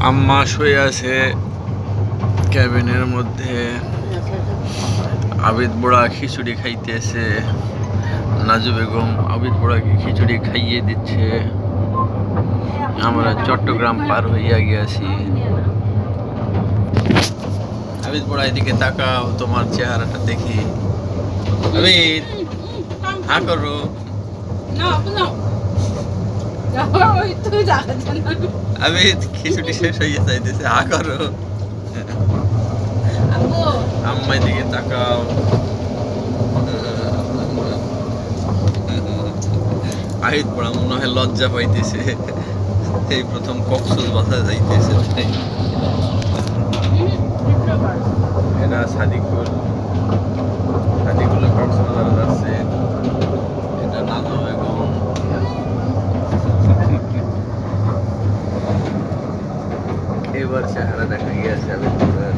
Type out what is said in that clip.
আম্মা শুয়ে আছে ক্যাবিনের মধ্যে। আবিদ বুড়া খিচুড়ি খাইতেছে। নাজু বেগম আবিদ বুড়াকে খিচুড়ি খাইয়ে দিচ্ছে। আমরা চট্টগ্রাম পার হইয়া গিয়াছি। আবিদ বুড়া এদিকে তাকাও, তোমার চেহারাটা দেখি। আবিদ হা করো। আবিদ খিচুড়ি শেষ হয়ে যাইতেছে, হা করো। আম্মাই দিকে তাকাও। আবিদ বুড়া মনে হয় লজ্জা পাইতেছে, এই প্রথম কক্সবাজার যাইতেছে। এরা সাদিকুল কক্সবাজার যাচ্ছে। এটা নাজু বেগম। এবার চেহারা দেখা গিয়েছে আবিদ বুড়ার।